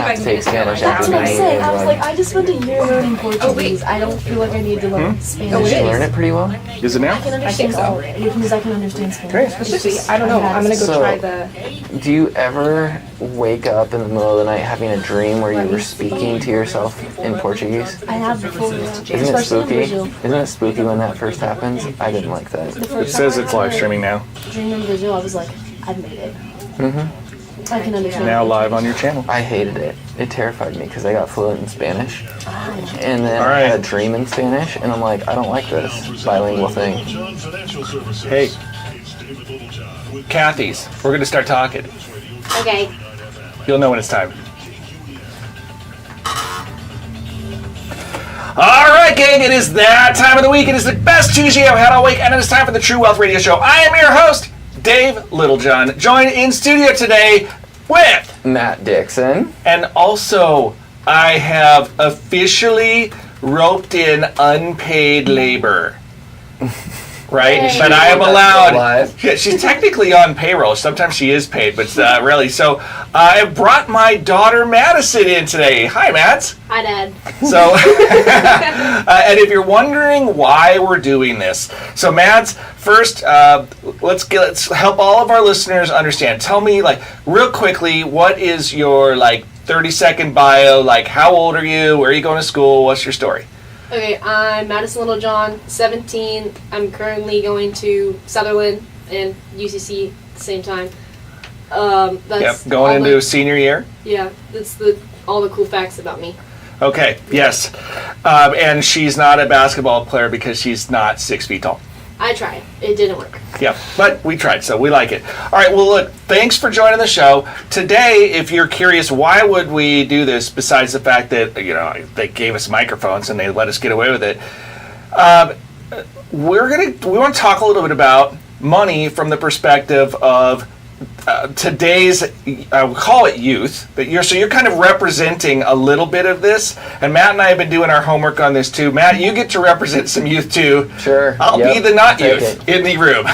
have to take Spanish That's after what I'm being saying. I was Uruguay. like, I just spent a year learning Portuguese. I don't feel like I need to learn Spanish. Did you learn it pretty well? Is it now? I can understand all of it, which means I can understand Spanish. Let's see. I don't know. I'm gonna go So- try the. Do you ever wake up in the middle of the night having a dream where you were speaking to yourself in Portuguese? I have before, Isn't it especially in spooky? Brazil. Isn't it spooky when that first happens? I didn't like that. The It first says time it's I live had streaming now. a dream in Brazil, I was like, I've made it. I can understand. Now live on your channel. I hated it. It terrified me because I got fluent in Spanish. And then All I had right. a dream in Spanish, and I'm like, I don't like this bilingual thing. Hey, Kathy's. We're going to start talking. Okay. You'll know when it's time. All right, gang, it is that time of the week. It is the best Tuesday I've had all week, and it is time for the True Wealth Radio Show. I am your host, Dave Littlejohn, joined in studio today with... Matt Dixon. And also, I have officially roped in unpaid labor. Right? Hey. But I am allowed. Live. Yeah, she's technically on payroll. Sometimes she is paid, but really. So I brought my daughter Madison in today. Hi, Mads. Hi, Dad. So, and if you're wondering why we're doing this, so Mads, first, let's help all of our listeners understand. Tell me, like, real quickly, what is your 30-second bio? Like, how old are you? Where are you going to school? What's your story? Okay, I'm Madison Littlejohn, 17. I'm currently going to Sutherland and UCC at the same time. That's Going all into senior year. Yeah, that's all the cool facts about me. Okay, yes. And she's not a basketball player because she's not 6 feet tall. I tried. It didn't work. Yeah, but we tried, so we like it. All right, well, look, thanks for joining the show. Today, if you're curious, why would we do this besides the fact that, they gave us microphones and they let us get away with it? We want to talk a little bit about money from the perspective of today's, I would call it youth, but you're kind of representing a little bit of this, and Matt and I have been doing our homework on this too. Matt, you get to represent some youth too. Sure. I'll be the not Take youth it. in the room,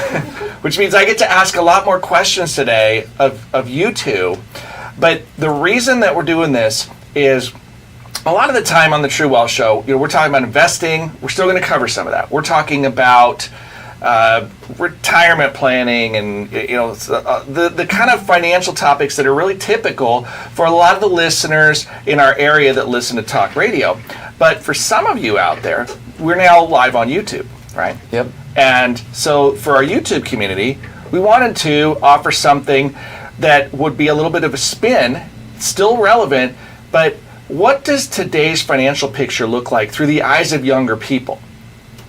which means I get to ask a lot more questions today of you two. But the reason that we're doing this is a lot of the time on the True Wealth Show, we're talking about investing. We're still going to cover some of that. We're talking about retirement planning and the kind of financial topics that are really typical for a lot of the listeners in our area that listen to talk radio. But for some of you out there, we're now live on YouTube, right? Yep. And so for our YouTube community, we wanted to offer something that would be a little bit of a spin, still relevant, but what does today's financial picture look like through the eyes of younger people?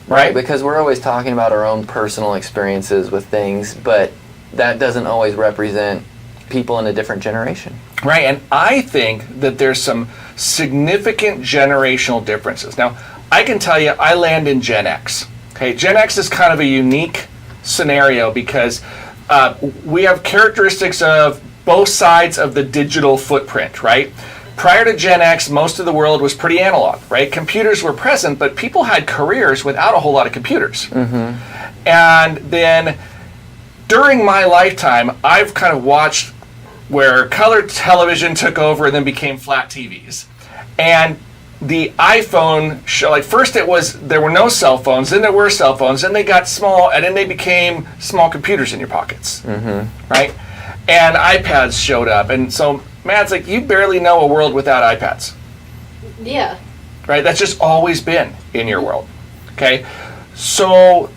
Right? Because we're always talking about our own personal experiences with things, but that doesn't always represent people in a different generation. Right, and I think that there's some significant generational differences. Now, I can tell you, I land in Gen X. Okay, Gen X is kind of a unique scenario because we have characteristics of both sides of the digital footprint, right? Prior to Gen X, most of the world was pretty analog, right? Computers were present, but people had careers without a whole lot of computers. Mm-hmm. And then during my lifetime, I've kind of watched where color television took over and then became flat TVs. And the iPhone, first there were no cell phones, then there were cell phones, then they got small, and then they became small computers in your pockets, right? And iPads showed up, and so Matt's like, you barely know a world without iPads. Yeah. Right? That's just always been in your world. Okay? So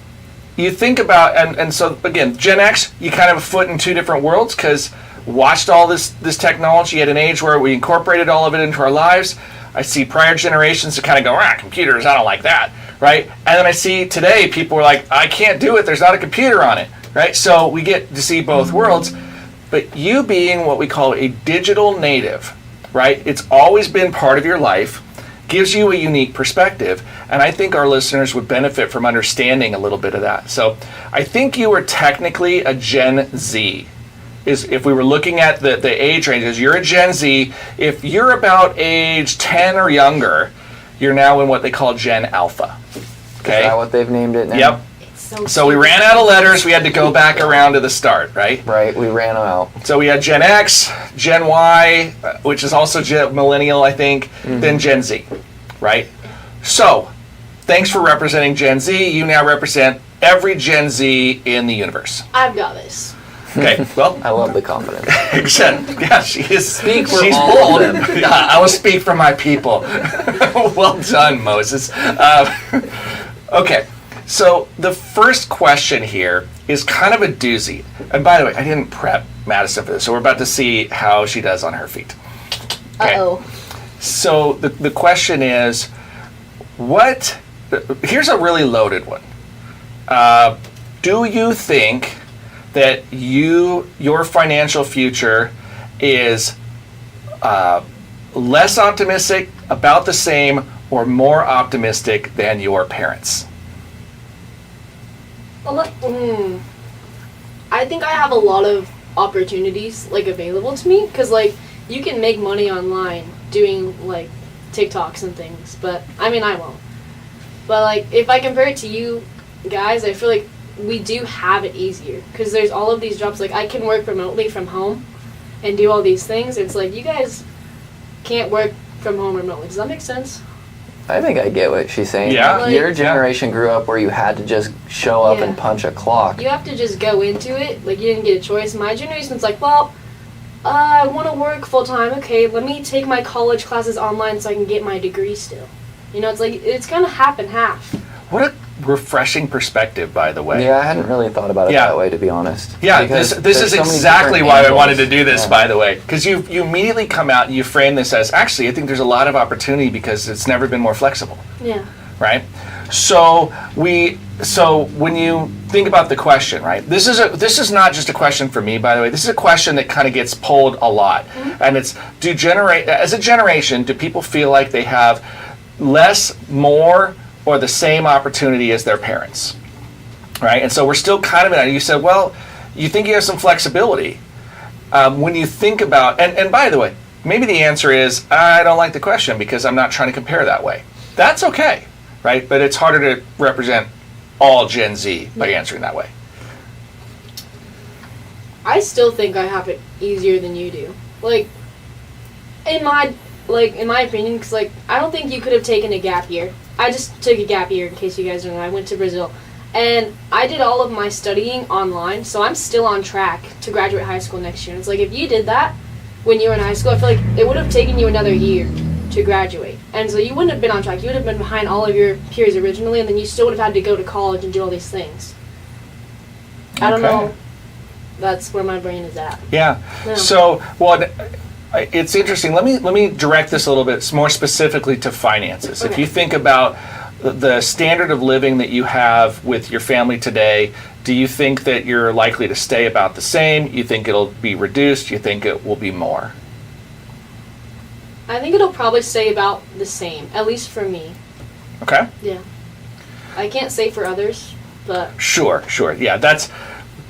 you think about, and so again, Gen X, you kind of have a foot in two different worlds because watched all this technology at an age where we incorporated all of it into our lives. I see prior generations that kind of go, computers, I don't like that. Right? And then I see today people are like, I can't do it, there's not a computer on it. Right? So we get to see both worlds. But you being what we call a digital native, right? It's always been part of your life, gives you a unique perspective, and I think our listeners would benefit from understanding a little bit of that. So I think you are technically a Gen Z. If we were looking at the age ranges, you're a Gen Z. If you're about age 10 or younger, you're now in what they call Gen Alpha. Okay? Is that what they've named it now? Yep. So we ran out of letters. We had to go back around to the start, right? Right, we ran them out. So we had Gen X, Gen Y, which is also millennial, I think, then Gen Z, right? So thanks for representing Gen Z. You now represent every Gen Z in the universe. I've got this. Okay, well, I love the confidence. yeah, she is. Speak for she's all bold. of them. Yeah, I will speak for my people. Well done, Moses. Okay, so the first question here is kind of a doozy. And by the way, I didn't prep Madison for this, so we're about to see how she does on her feet. Okay. Uh-oh. So the question is, here's a really loaded one. Do you think that your financial future is less optimistic, about the same, or more optimistic than your parents? I think I have a lot of opportunities available to me because you can make money online doing TikToks and things, but I mean I won't. But if I compare it to you guys, I feel like we do have it easier because there's all of these jobs. I can work remotely from home and do all these things. It's you guys can't work from home remotely. Does that make sense? I think I get what she's saying. Yeah. Your generation grew up where you had to just show up and punch a clock. You have to just go into it. You didn't get a choice. My generation's well, I want to work full time. Okay, let me take my college classes online so I can get my degree still. It's kind of half and half. What a refreshing perspective, by the way. Yeah, I hadn't really thought about it that way, to be honest. Yeah, Because this is there's so many exactly different why I angles. wanted to do this, Yeah. by the way. Because you immediately come out and you frame this as, actually, I think there's a lot of opportunity because it's never been more flexible, Yeah. right? So when you think about the question, right? This is not just a question for me, by the way. This is a question that kind of gets pulled a lot. And it's, as a generation, do people feel like they have less, more, or the same opportunity as their parents, right? And so we're still kind of in it. You said, well, you think you have some flexibility. When you think about, and by the way, maybe the answer is, I don't like the question because I'm not trying to compare that way. That's okay, right? But it's harder to represent all Gen Z by answering that way. I still think I have it easier than you do. In my opinion, because I don't think you could have taken a gap year. I just took a gap year, in case you guys don't know. I went to Brazil, and I did all of my studying online, so I'm still on track to graduate high school next year. And it's if you did that when you were in high school, I feel like it would have taken you another year to graduate, and so you wouldn't have been on track. You would have been behind all of your peers originally, and then you still would have had to go to college and do all these things. I don't know. That's where my brain is at. Yeah. Yeah. So, it's interesting. Let me direct this a little bit more specifically to finances. If Okay. you think about the standard of living that you have with your family today, do you think that you're likely to stay about the same? You think it'll be reduced? You think it will be more? I think it'll probably stay about the same, at least for me. Okay. Yeah. I can't say for others, but Sure. Yeah,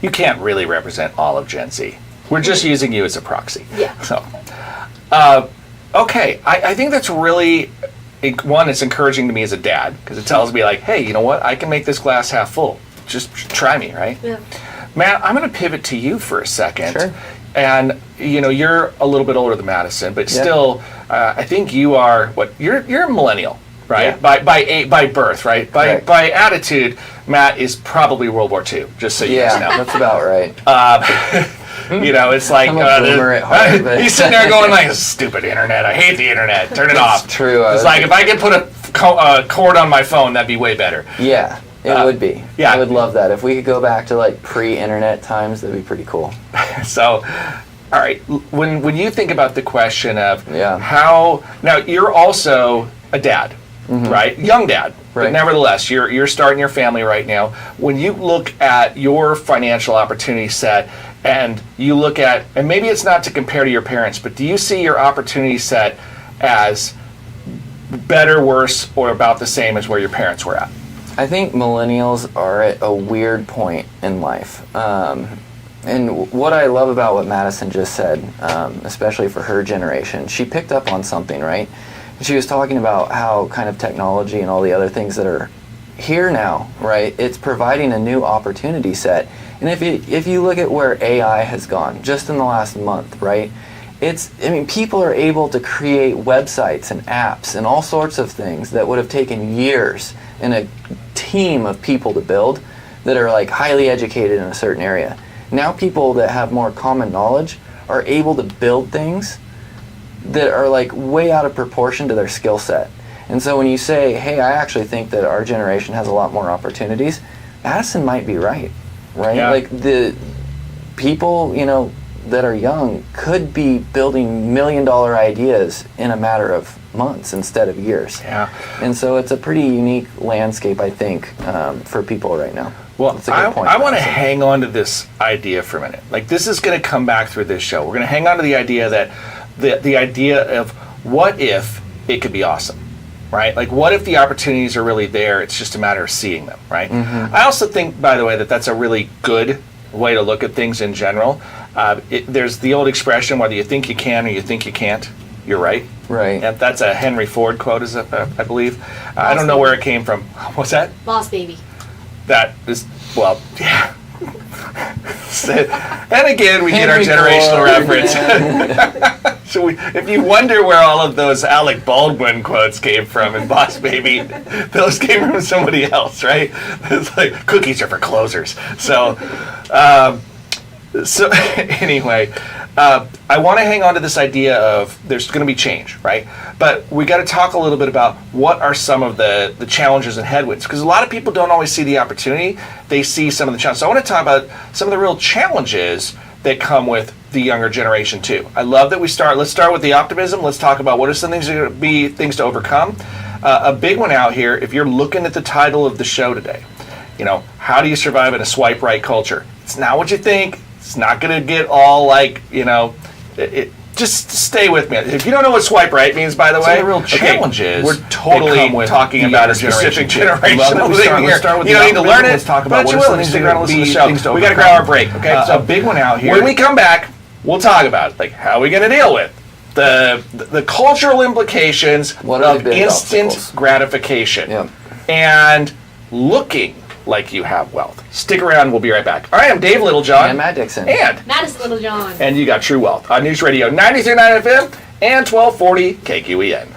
you can't really represent all of Gen Z. We're just using you as a proxy. Yeah. So, okay, I think that's really, it's encouraging to me as a dad, because it tells me hey, you know what? I can make this glass half full. Just try me, right? yeah. Matt, I'm going to pivot to you for a second. Sure. And you're a little bit older than Madison, but Yeah. still, I think you are you're a millennial, right? Yeah. By birth, right? Right. By attitude, Matt is probably World War II. Just so you guys know. Yeah, that's about right. It's like I'm a boomer at heart, but- he's sitting there going stupid internet. I hate the internet. Turn it off. true. It's if I could put a cord on my phone, that'd be way better. Yeah, it would be. yeah. I would love that. If we could go back to pre-internet times, that'd be pretty cool. So, all right, when you think about the question of Yeah. how, now you're also a dad, right? Young dad, but Right. nevertheless, you're starting your family right now. When you look at your financial opportunity set, and you look at, and maybe it's not to compare to your parents, but do you see your opportunity set as better, worse, or about the same as where your parents were at? I think millennials are at a weird point in life. And what I love about what Madison just said, especially for her generation, she picked up on something, right? She was talking about how kind of technology and all the other things that are here now, right? It's providing a new opportunity set. And if you look at where AI has gone just in the last month, right? People are able to create websites and apps and all sorts of things that would have taken years and a team of people to build that are like highly educated in a certain area. Now people that have more common knowledge are able to build things that are like way out of proportion to their skill set. And so when you say, hey, I actually think that our generation has a lot more opportunities, Addison might be right? Yeah. Like the people, that are young could be building $1 million ideas in a matter of months instead of years. Yeah. And so it's a pretty unique landscape, I think, for people right now. Well, That's a good point, I want to Madison. hang on to this idea for a minute. Like, this is going to come back through this show. We're going to hang on to the idea that the idea of what if it could be awesome, right? Like, what if the opportunities are really there? It's just a matter of seeing them, right? Mm-hmm. I also think, by the way, that that's a really good way to look at things in general. There's the old expression, whether you think you can or you think you can't, you're right. Right. And that's a Henry Ford quote, I believe. I don't know where it came from. What's that? Boss baby. That is, well, yeah. And again, we get our Henry generational Ford, reference. So if you wonder where all of those Alec Baldwin quotes came from in Boss Baby, those came from somebody else, right? It's like, cookies are for closers. So anyway, I want to hang on to this idea of there's going to be change, right? But we got to talk a little bit about what are some of the challenges and headwinds, because a lot of people don't always see the opportunity. They see some of the challenges. So I want to talk about some of the real challenges that come with the younger generation too. I love that let's start with the optimism. Let's talk about what are some things that are going to be things to overcome. A big one out here, if you're looking at the title of the show today, how do you survive in a swipe right culture? It's not what you think. It's not going to get all like, just stay with me. If you don't know what swipe right means, by the way, the real challenge is we're totally talking about a specific generational thing here. You don't need to learn it. Let's talk about what you will. Stick around and listen to the show. We got to grab our break. Okay, so a big one out here. when we come back, we'll talk about like how are we going to deal with the cultural implications What are of the big instant obstacles? gratification Yep. and looking like you have wealth. Stick around. We'll be right back. All right, I'm Dave Littlejohn. And Matt Dixon. And Madison Littlejohn. And you got True Wealth on News Radio 93.9 FM and 1240 KQEN.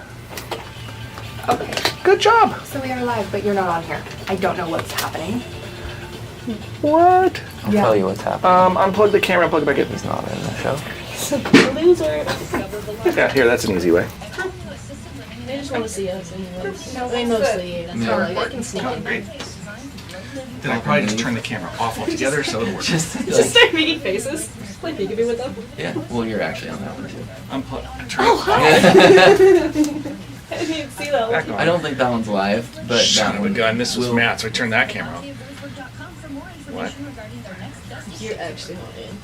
Okay, Good job. so we are live, but you're not on here. I don't know what's happening. What? I'll tell you what's happening. Unplug the camera, plug it back in. He's not in the show. Loser. Yeah, here, that's an easy way. They just want to see us anyways. No, They that's mostly you. That's all right. They can sneak in. Then I'll probably just turn the camera off altogether so it'll work. Just start making faces. Just play peekaboo with them. Yeah, well, you're actually on that one too. Unplug. Oh, hi! I didn't even see that one. I don't think that one's live, but Son that of a one gun, this was will- Matt, so I turned that camera off. What? You're actually on in.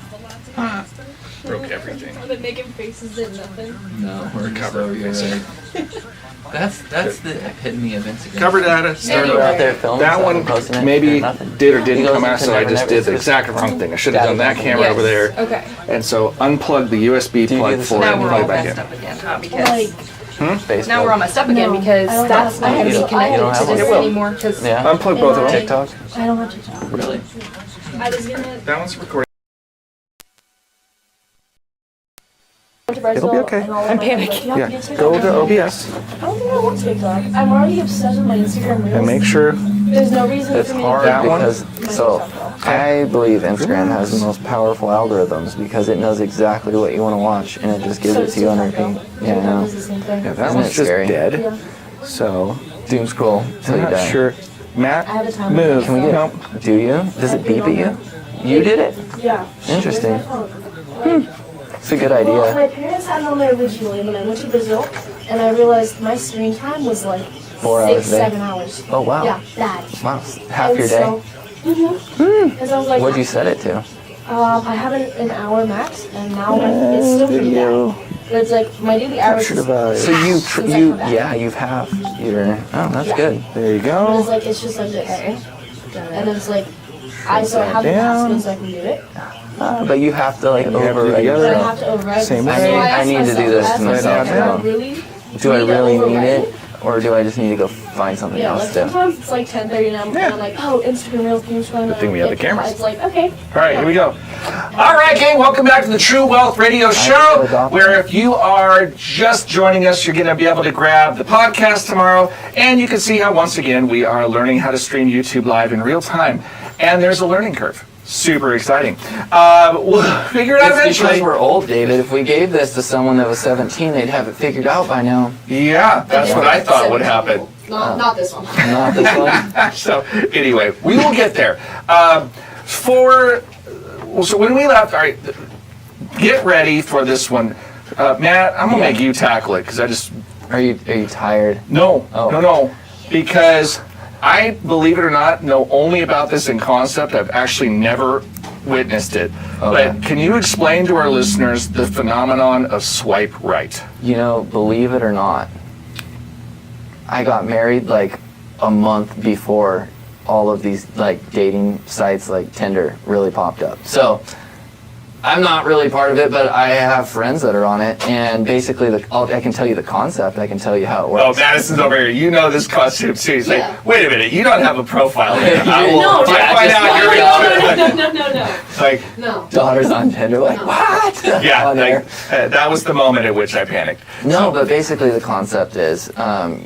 Broke everything. Are they making faces at nothing? No, we're just Cover. over here. Right. That's the epitome of Instagram. Cover data. Started out there filming That stuff one and posting it, maybe and nothing. did or He didn't goes come out, into so I never, just never. did It's the just- exact wrong thing. I should have done that camera Yes. over there. Okay. And so unplug the USB Do you plug do the for it Now and we're plug all it back messed in. up again because Facebook. now we're all messed up again No, because I don't that's have- not I going to don't- be connected I don't to have this one. anymore because Yeah. Unplug both of them. TikTok. I don't have TikTok. Really? I was gonna That one's recording. go to Brazil. It'll be okay. And all of I'm my panicking. Like, Yeah, get TikTok. go to OBS I don't think I want TikTok. I'm already obsessed with my Instagram reels. and make sure. There's no reason It's for me hard to That one? because I believe Instagram has the most powerful algorithms because it knows exactly what you want to watch and it just gives it to you on repeat. Yeah, I know. It's the same thing. Yeah, that Isn't one's it just scary? dead. Yeah. So Doom scroll till I'm you not die. sure. Matt, I have a timer. move. Can we get? Nope. Do you? Does it beep at you? You did it. Yeah. Interesting. Like, It's a good well, idea. my parents had it on there originally when I went to Brazil, and I realized my screen time was like 4 hours 6, a day. 7 hours. Oh wow. Yeah, bad. Wow. Half And your day. So, Because I was like, What'd you set it to? I have an hour max, and now it's still pretty bad. But it's like my daily average is So you Since I come back. you've half your. Oh, that's good. There you But go. it's like it's just like this, and then it's like I so I have the Down. passcode so I can do it, But you have to like have to do the override other. but I yourself. have to override. Same this. way. So I asked need to do myself, this I to asked myself, myself, yeah. do I really Do I need to really need override it? or do I just need to go find something Yeah, else like to do? sometimes it's like 10:30 and I'm like, oh, Instagram Reels, Good thing we have the cameras. It's like, okay. All right, here we go. All right, gang, welcome back to the True Wealth Radio Show, where if you are just joining us, you're going to be able to grab the podcast tomorrow, and you can see how, once again, we are learning how to stream YouTube Live in real time, and there's a learning curve. Super exciting. We'll figure it out It's because eventually. we're old, David. If we gave this to someone that was 17, they'd have it figured out by now. Yeah, that's what I thought would happen. Not this one. Not this one. So anyway, we will get there. So when we left, all right, get ready for this one. Matt, I'm gonna make you tackle it because I just Are you tired? no, Oh. no, because I, believe it or not, know only about this in concept. I've actually never witnessed it. Okay. But can you explain to our listeners the phenomenon of swipe right? You know, believe it or not, I got married like a month before all of these like dating sites like Tinder really popped up. So I'm not really part of it, but I have friends that are on it, and basically I can tell you the concept. I can tell you how it works. Oh, Madison's over here. You know this costume too. He's Yeah. like, wait a minute, you don't have a profile here. I will No, find out you're no. like, No. Daughters on Tinder like, what? yeah, On there. like, that was the moment at which I panicked. No, but basically the concept is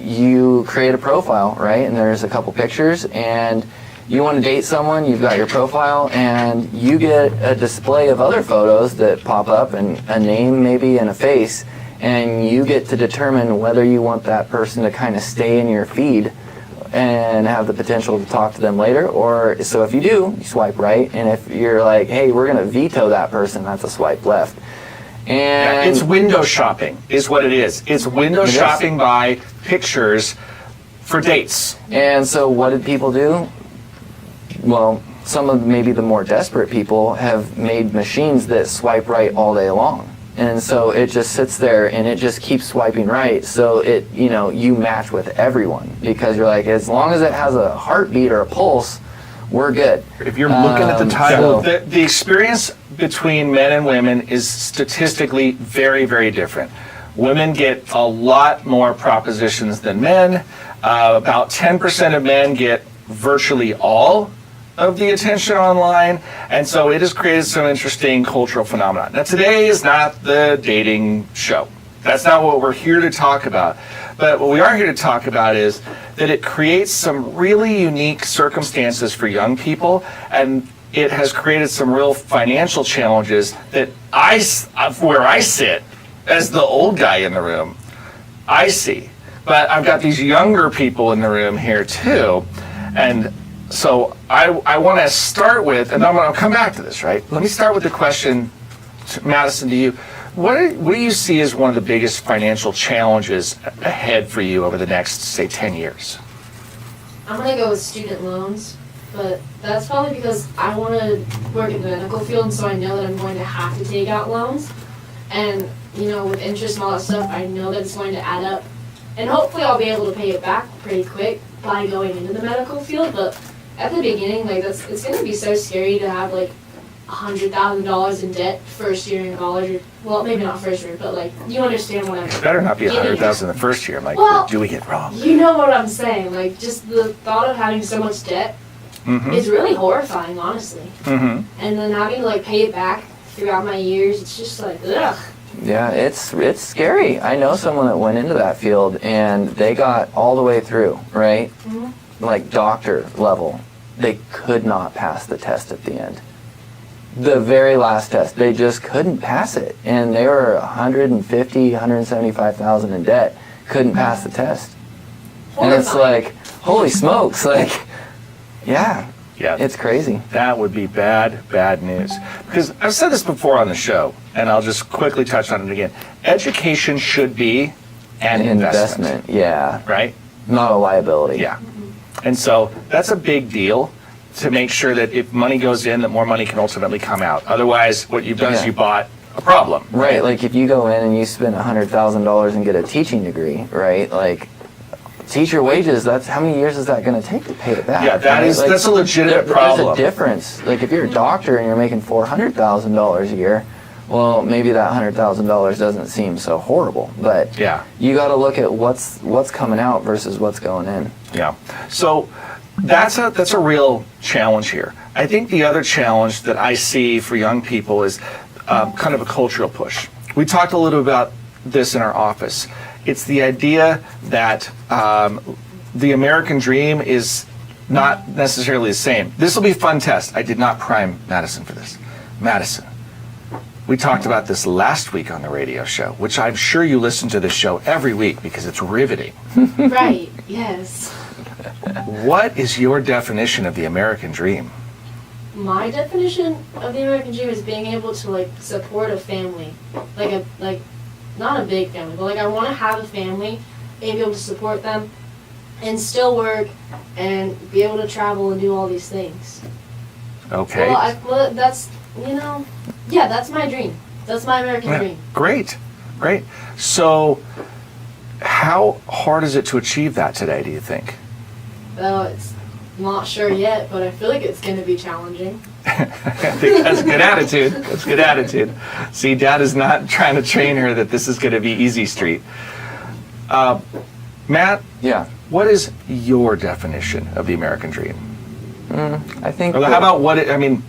you create a profile, right? And there's a couple pictures, and you want to date someone, you've got your profile, and you get a display of other photos that pop up, and a name maybe and a face, and you get to determine whether you want that person to kind of stay in your feed and have the potential to talk to them later, or so if you do, you swipe right, and if you're like, hey, we're going to veto that person, that's a swipe left. And It's window shopping is what it is. It's window It is. shopping by pictures for dates. And so what did people do? Well, some of maybe the more desperate people have made machines that swipe right all day long. And so it just sits there and it just keeps swiping right. So it, you match with everyone because you're like, as long as it has a heartbeat or a pulse, we're good. If you're looking at the title, so- the experience between men and women is statistically very, very different. Women get a lot more propositions than men. About 10% of men get virtually all of the attention online, and so it has created some interesting cultural phenomena. Now today is not the dating show. That's not what we're here to talk about. But what we are here to talk about is that it creates some really unique circumstances for young people, and it has created some real financial challenges that where I sit as the old guy in the room, I see. But I've got these younger people in the room here too, and so I want to start with, and I'm going to come back to this, right? Let me start with the question, Madison, to you. What do you see as one of the biggest financial challenges ahead for you over the next, say, 10 years? I'm gonna go with student loans, but that's probably because I want to work in the medical field, and so I know that I'm going to have to take out loans. And with interest and all that stuff, I know that it's going to add up, and hopefully I'll be able to pay it back pretty quick by going into the medical field. But at the beginning, it's going to be so scary to have like $100,000 in debt first year in college, or well, maybe not first year, but you understand what I'm. It better not be 100,000 the first year. I'm like, Well, we're doing it wrong. You know what I'm saying? Just the thought of having so much debt is really horrifying, honestly. Mm-hmm. And then having to pay it back throughout my years, it's just ugh. Yeah, it's scary. I know someone that went into that field and they got all the way through, right? Like doctor level. They could not pass the test at the end. The very last test, they just couldn't pass it. And they were 150, 175,000 in debt. Couldn't pass the test. And it's Horrifying. like, holy smokes, yeah, Yeah. it's crazy. That would be bad news. Because I've said this before on the show, and I'll just quickly touch on it again. Education should be an investment, Yeah, right? not a liability. Yeah. And so that's a big deal to make sure that if money goes in, that more money can ultimately come out. Otherwise, what you've done is Yeah. you bought a problem. Right, like if you go in and you spend $100,000 and get a teaching degree, right? Teacher wages, that's how many years is that going to take to pay it back? Yeah, that's a legitimate There's problem. a difference. If you're a doctor and you're making $400,000 a year, well, maybe that $100,000 doesn't seem so horrible, but Yeah. you got to look at what's coming out versus what's going in. Yeah. So that's a real challenge here. I think the other challenge that I see for young people is kind of a cultural push. We talked a little about this in our office. It's the idea that the American dream is not necessarily the same. This will be a fun test. I did not prime Madison for this. Madison, we talked about this last week on the radio show, which I'm sure you listen to this show every week because it's riveting. Right. Yes. What is your definition of the American dream? My definition of the American dream is being able to like support a family, like not a big family, but like I want to have a family and be able to support them, and still work and be able to travel and do all these things. Okay. Well, that's yeah, that's my dream. That's my American Yeah, dream. Great. So, how hard is it to achieve that today, do you think? Well, it's not sure yet, but I feel like it's going to be challenging. I think that's a good attitude. That's a good attitude. See, Dad is not trying to train her that this is going to be easy street. Matt, Yeah. what is your definition of the American dream? I think. Or how about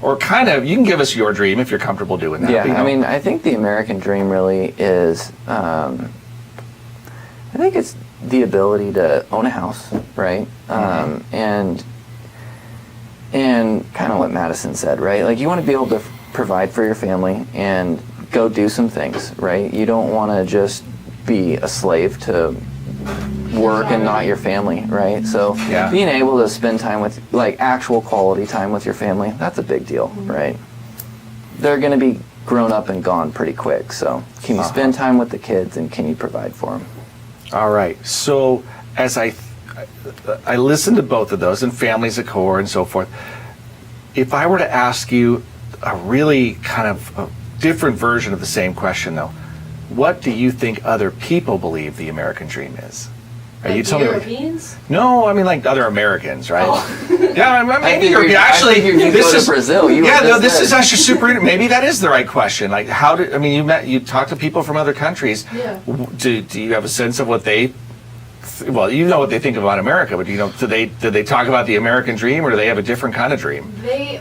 or kind of, you can give us your dream if you're comfortable doing that. Yeah, but, I mean, I think the American dream really is, I think it's the ability to own a house, right? And kind of what Madison said, right? Like, you want to be able to provide for your family and go do some things, right? You don't want to just be a slave to work and not your family, right? So Yeah. being able to spend time with, like, actual quality time with your family, that's a big deal, right? They're going to be grown up and gone pretty quick, so can you spend time with the kids and can you provide for them? All right. So as I listened to both of those, and families at core and so forth, if I were to ask you a really kind of a different version of the same question, though, what do you think other people believe the American dream is? Like You the tell me. Europeans? No, I mean like other Americans, right? Oh. Yeah, maybe figured- you're actually. I figured you'd this go to is Brazil. You were yeah, no, just this there. is actually super. Maybe that is the right question. Like, how do you talk to people from other countries? Yeah. Do you have a sense of what they? Well, you know what they think about America, but do they talk about the American dream, or do they have a different kind of dream? They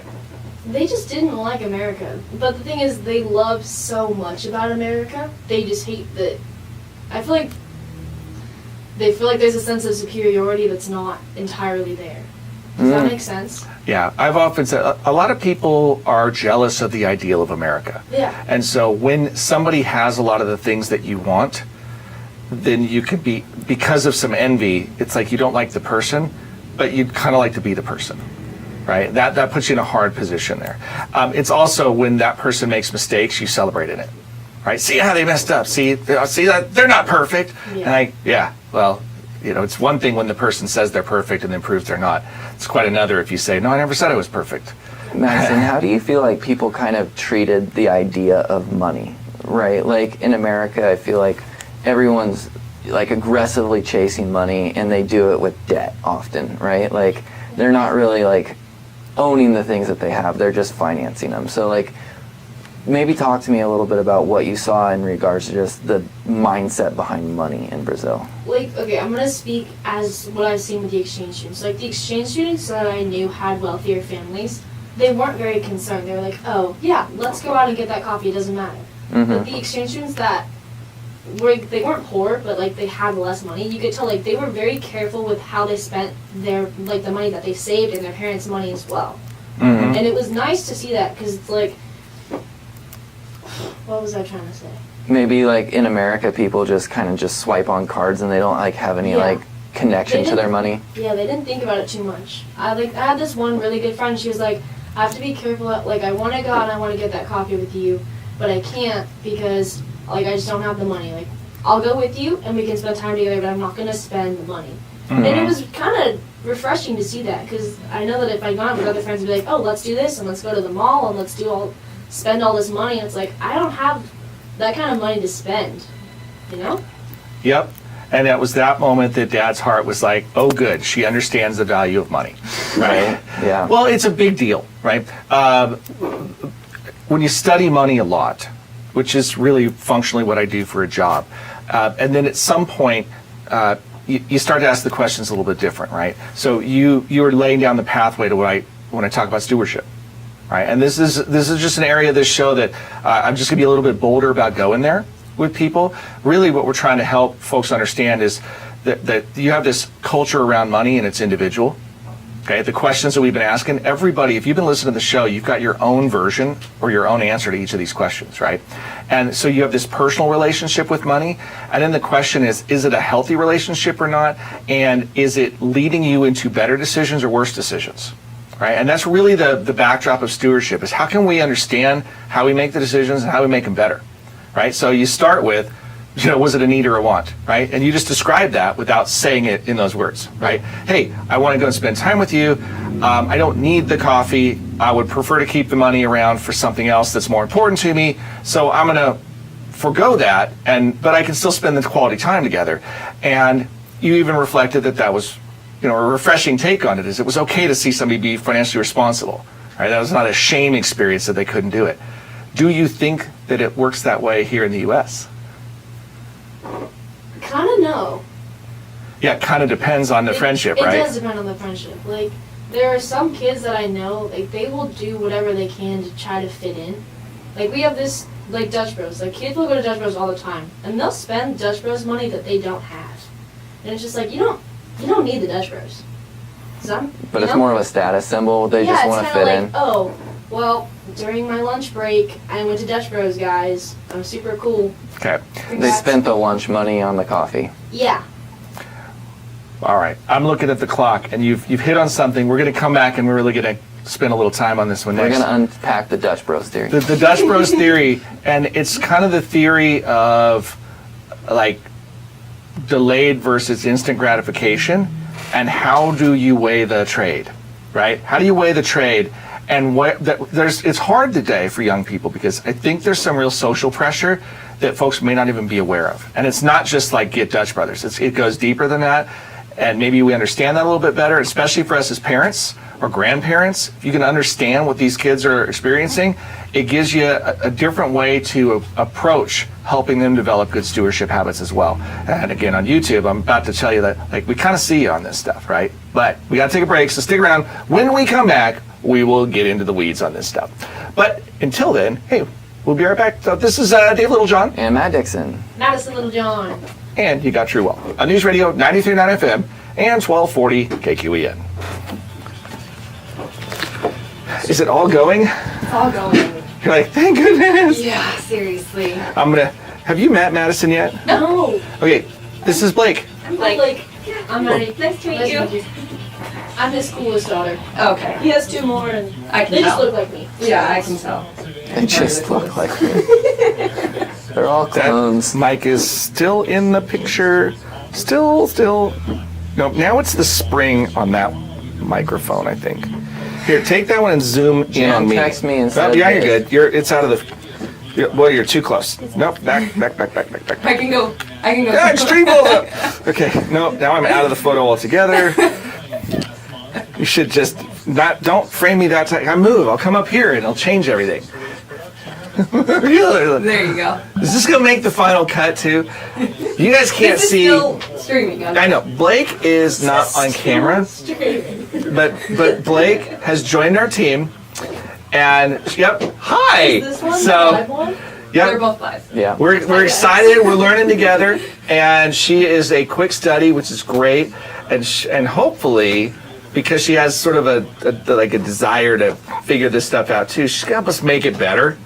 just didn't like America. But the thing is, they love so much about America. They just hate that. I feel like they feel like there's a sense of superiority that's not entirely there. Does that make sense? Yeah, I've often said a lot of people are jealous of the ideal of America. Yeah. And so when somebody has a lot of the things that you want, then you could be, because of some envy, it's like you don't like the person, but you'd kind of like to be the person, right? That puts you in a hard position there. It's also when that person makes mistakes, you celebrate in it, right? See how they messed up. See that they're not perfect. Yeah. And well, it's one thing when the person says they're perfect and then proves they're not. It's quite another if you say, no, I never said I was perfect. Madison, how do you feel like people kind of treated the idea of money, right? Like in America, I feel like everyone's like aggressively chasing money and they do it with debt often, right? Like they're not really like owning the things that they have, they're just financing them. So like maybe talk to me a little bit about what you saw in regards to just the mindset behind money in Brazil. Like, okay, I'm gonna speak as what I've seen with the exchange students. Like the exchange students that I knew had wealthier families, they weren't very concerned. They were like, oh yeah, let's go out and get that coffee, it doesn't matter. But the exchange students that they weren't poor, but like they had less money, you could tell like they were very careful with how they spent their the money that they saved and their parents' money as well. And it was nice to see that because it's like, what was I trying to say? Maybe like in America, people just kind of just swipe on cards and they don't like have any Yeah. like connection They to their didn't- money. Yeah, they didn't think about it too much. I had this one really good friend. She was like, I have to be careful. Like, I want to go out and I want to get that coffee with you, but I can't because like I just don't have the money. Like, I'll go with you and we can spend time together, but I'm not gonna spend the money. And it was kind of refreshing to see that because I know that if I'd gone out with other friends, I'd be like, oh, let's do this and let's go to the mall and let's spend all this money. And it's like I don't have that kind of money to spend, you know? Yep. And it was that moment that Dad's heart was like, oh, good, she understands the value of money. Right? Yeah. Well, it's a big deal, right? When you study money a lot, which is really functionally what I do for a job. And then at some point, you start to ask the questions a little bit different, right? So you're laying down the pathway to when I talk about stewardship, right? And this is just an area of this show that I'm just gonna be a little bit bolder about going there with people. Really what we're trying to help folks understand is that you have this culture around money and it's individual. Okay, the questions that we've been asking, everybody, if you've been listening to the show, you've got your own version or your own answer to each of these questions, right? And so you have this personal relationship with money, and then the question is it a healthy relationship or not? And is it leading you into better decisions or worse decisions, right? And that's really the backdrop of stewardship, is how can we understand how we make the decisions and how we make them better, right? So you start with, was it a need or a want, right? And you just describe that without saying it in those words, right? Hey, I want to go and spend time with you. I don't need the coffee. I would prefer to keep the money around for something else that's more important to me. So I'm going to forego that, but I can still spend the quality time together. And you even reflected that was, a refreshing take on it, is it was okay to see somebody be financially responsible, right? That was not a shame experience that they couldn't do it. Do you think that it works that way here in the U.S.? Kind of no. Yeah, it kind of depends on the friendship, right? It does depend on the friendship. Like, there are some kids that I know, like, they will do whatever they can to try to fit in. Like, we have this, like, Dutch Bros. Like, kids will go to Dutch Bros all the time, and they'll spend Dutch Bros money that they don't have. And it's just like, you don't need the Dutch Bros. But it's more of a status symbol. They just want to fit in. Oh, well, during my lunch break, I went to Dutch Bros, guys. I'm super cool. Okay. They spent the lunch money on the coffee. Yeah. All right. I'm looking at the clock, and you've hit on something. We're going to come back, and we're really going to spend a little time on this one We're next. going to unpack the Dutch Bros theory. The Dutch Bros theory, and it's kind of the theory of, like, delayed versus instant gratification, and how do you weigh the trade, right? How do you weigh the trade? And it's hard today for young people, because I think there's some real social pressure that folks may not even be aware of. And it's not just like get Dutch Brothers. It goes deeper than that. And maybe we understand that a little bit better, especially for us as parents or grandparents. If you can understand what these kids are experiencing, it gives you a different way to approach helping them develop good stewardship habits as well. And again, on YouTube, I'm about to tell you that, like, we kind of see you on this stuff, right? But we got to take a break, so stick around. When we come back, we will get into the weeds on this stuff. But until then, hey, we'll be right back. So this is Dave Littlejohn. And Matt Dixon. Madison Littlejohn. And you got True Wealth on News Radio 93.9 FM and 1240 KQEN. Is it all going? It's all going. You're like, thank goodness. Yeah, seriously. Have you met Madison yet? No. Okay, this is Blake. I'm Blake. I'm ready. Nice to meet you. I'm his coolest daughter. Okay. He has 2 more, and I can they just tell. look like me. Yeah, I can tell. They just look like me. They're all clones. That mic is still in the picture. Still. No, now it's the spring on that microphone, I think. Here, take that one and zoom in on me. Text me and Oh, said yeah, you're good. It's out of the... Boy, you're too close. Nope, back. I can go. Yeah, extreme build up. Okay, no, now I'm out of the photo altogether. You should just don't frame me that tight. I move. I'll come up here and I'll change everything. There you go. Is this gonna make the final cut too? You guys can't This is see. still streaming. I know Blake is not on camera, but Blake has joined our team, and hi. Is this one the So live one? They're yep. both live. Yeah. We're excited. We're learning together, and she is a quick study, which is great, and hopefully, because she has sort of a desire to figure this stuff out too, she's gonna help us make it better.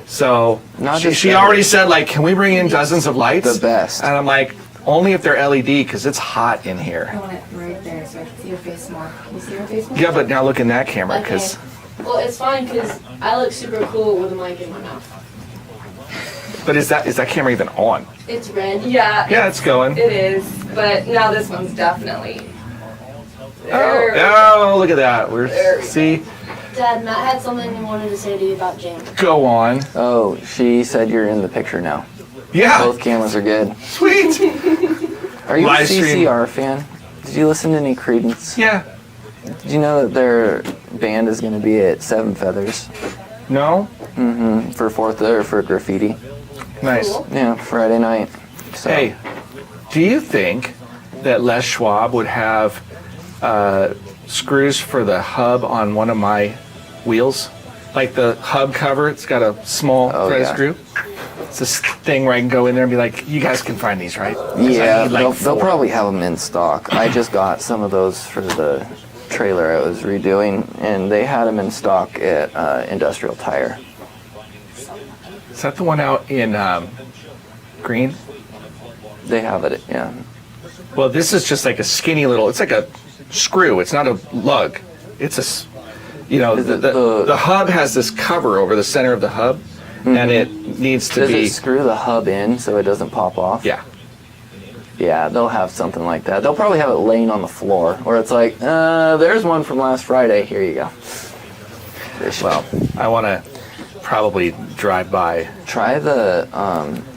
So Not just she better. already said, like, can we bring in dozens of lights? The best. And I'm like, only if they're LED, because it's hot in I here. want it right there so I can see your face more. Can you see your face more? Yeah, but now look in that camera, because Well, it's fine because I look super cool with a mic in my mouth. but is that camera even on? It's red. Yeah. Yeah, it's going. It is, but now this one's definitely. Oh, look at that. See, Dad, Matt had something he wanted to say to you about James. go on. Oh, she said you're in the picture now. Yeah, Both cameras are good. sweet. Are you a Live stream. CCR fan? Did you listen to any Credence? Yeah. Did you know that their band is going to be at Seven Feathers No. for 4th or for graffiti? Nice. Cool. Yeah, Friday night. So. Hey, do you think that Les Schwab would have screws for the hub on one of my wheels? Like the hub cover, it's got a small threaded screw. It's this thing where I can go in there and be like, you guys can find these, right? 'Cause Yeah, I need, like, they'll 4. probably have them in stock. I just got some of those for the trailer I was redoing, and they had them in stock at Industrial Tire. Is that the one out in Green? They have it, yeah. Well, this is just like a skinny little, it's like a screw. It's not a lug. It's Is it the hub has this cover over the center of the hub, and it needs to Does be, it screw the hub in so it doesn't pop off? yeah. Yeah, they'll have something like that. They'll probably have it laying on the floor, or it's like, there's one from last Friday. Here you go. Well, I want to probably drive by. Try the,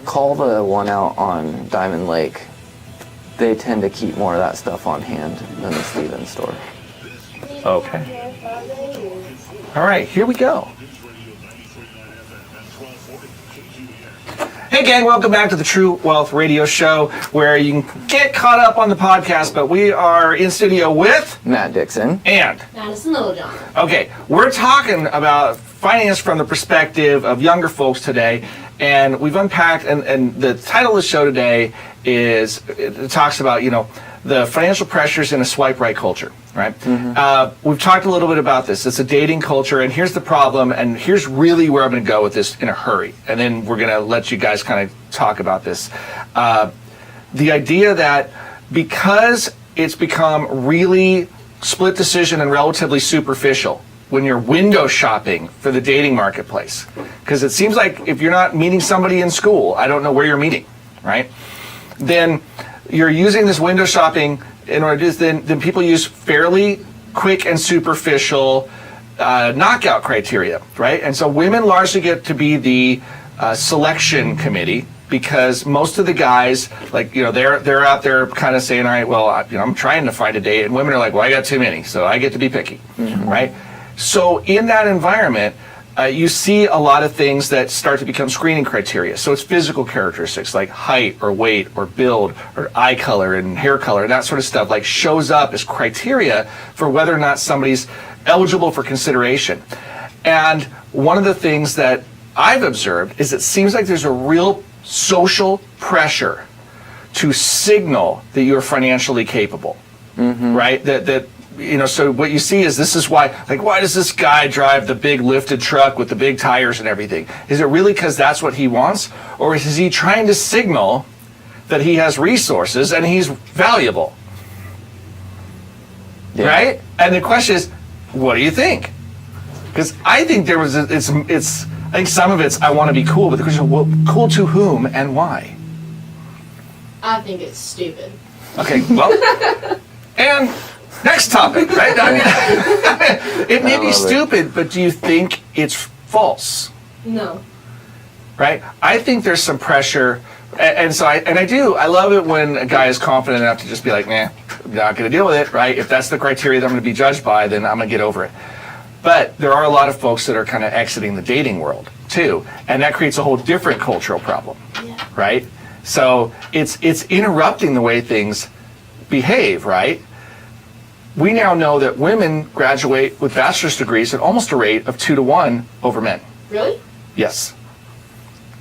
call the one out on Diamond Lake. They tend to keep more of that stuff on hand than the Stevens store. Okay. All right, here we go. Hey gang, welcome back to the True Wealth Radio Show, where you can get caught up on the podcast, but we are in studio with Matt Dixon. and Madison Littlejohn. okay, we're talking about finance from the perspective of younger folks today, and we've unpacked, and the title of the show today is, it talks about, the financial pressures in a swipe right culture, right? We've talked a little bit about this. It's a dating culture, and here's the problem, and here's really where I'm going to go with this in a hurry, and then we're going to let you guys kind of talk about this. The idea that because it's become really split decision and relatively superficial when you're window shopping for the dating marketplace, because it seems like if you're not meeting somebody in school, I don't know where you're meeting, right? Then you're using this window shopping in order to then people use fairly quick and superficial knockout criteria, right? And so women largely get to be the selection committee, because most of the guys, they're out there kind of saying, all right, well, I'm trying to find a date, and women are like, well, I got too many, so I get to be picky, right? So in that environment, you see a lot of things that start to become screening criteria. So it's physical characteristics like height or weight or build or eye color and hair color and that sort of stuff, like shows up as criteria for whether or not somebody's eligible for consideration. And one of the things that I've observed is it seems like there's a real social pressure to signal that you're financially capable, right? So what you see is, this is why does this guy drive the big lifted truck with the big tires and everything? Is it really because that's what he wants? Or is he trying to signal that he has resources and he's valuable? Yeah. Right? And the question is, what do you think? Because I think I think some of it's, I want to be cool, but the question is, well, cool to whom and why? I think it's stupid. Okay, well, and next topic, right? I mean, it may be stupid, but do you think it's false? No. Right? I think there's some pressure, and so I love it when a guy is confident enough to just be like, nah, I'm not going to deal with it, right? If that's the criteria that I'm going to be judged by, then I'm going to get over it. But there are a lot of folks that are kind of exiting the dating world too, and that creates a whole different cultural problem, right? So it's interrupting the way things behave, right? We now know that women graduate with bachelor's degrees at almost a rate of 2 to 1 over men. Really? Yes.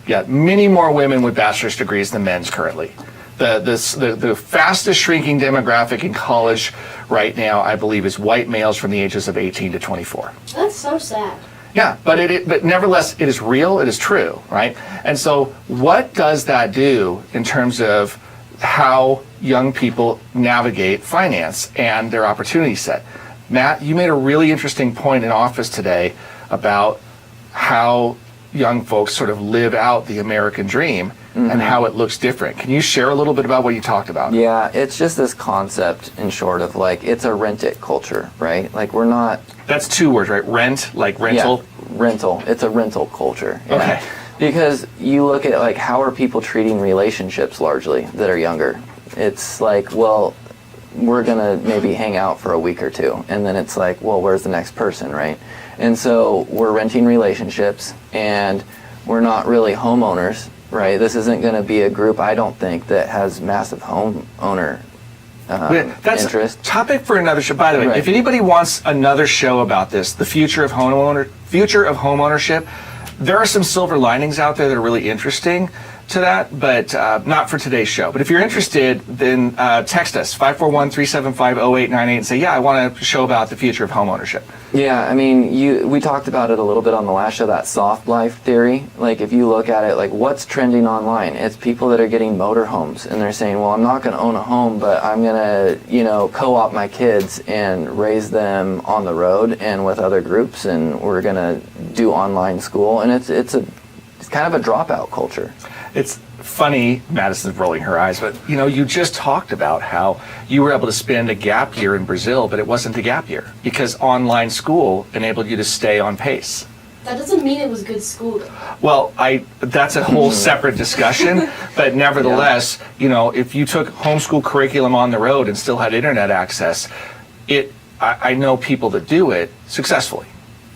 Yeah, many more women with bachelor's degrees than men's currently. The fastest shrinking demographic in college right now, I believe, is white males from the ages of 18 to 24. That's so sad. Yeah, but nevertheless, it is real, it is true, right? And so what does that do in terms of how young people navigate finance and their opportunity set? Matt, you made a really interesting point in office today about how young folks sort of live out the American dream and how it looks different. Can you share a little bit about what you talked about? Yeah, it's just this concept, in short, of it's a rent-it culture, right? Like, we're not... That's 2 words, right? Rent, like rental? Yeah, rental. It's a rental culture. Yeah. Okay. Because you look at, how are people treating relationships largely that are younger? It's like, well, we're going to maybe hang out for a week or 2. And then it's like, well, where's the next person, right? And so we're renting relationships, and we're not really homeowners. right? This isn't going to be a group, I don't think, that has massive homeowner That's interest. a topic for another show. By the way, Right. if anybody wants another show about this, the future of homeownership, there are some silver linings out there that are really interesting to that, but not for today's show. But if you're interested, then text us 541-375-0898 and say, yeah, I want a show about the future of homeownership. Yeah, I mean, we talked about it a little bit on the last show, that soft life theory. Like, if you look at it, like, what's trending online? It's people that are getting motorhomes, and they're saying, well, I'm not going to own a home, but I'm going to, co-op my kids and raise them on the road and with other groups, and we're going to do online school. And it's kind of a dropout culture. It's funny, Madison's rolling her eyes, but you just talked about how you were able to spend a gap year in Brazil, but it wasn't a gap year because online school enabled you to stay on pace. That doesn't mean it was good school, though. Well, that's a whole separate discussion, but nevertheless, if you took homeschool curriculum on the road and still had internet access, I know people that do it successfully.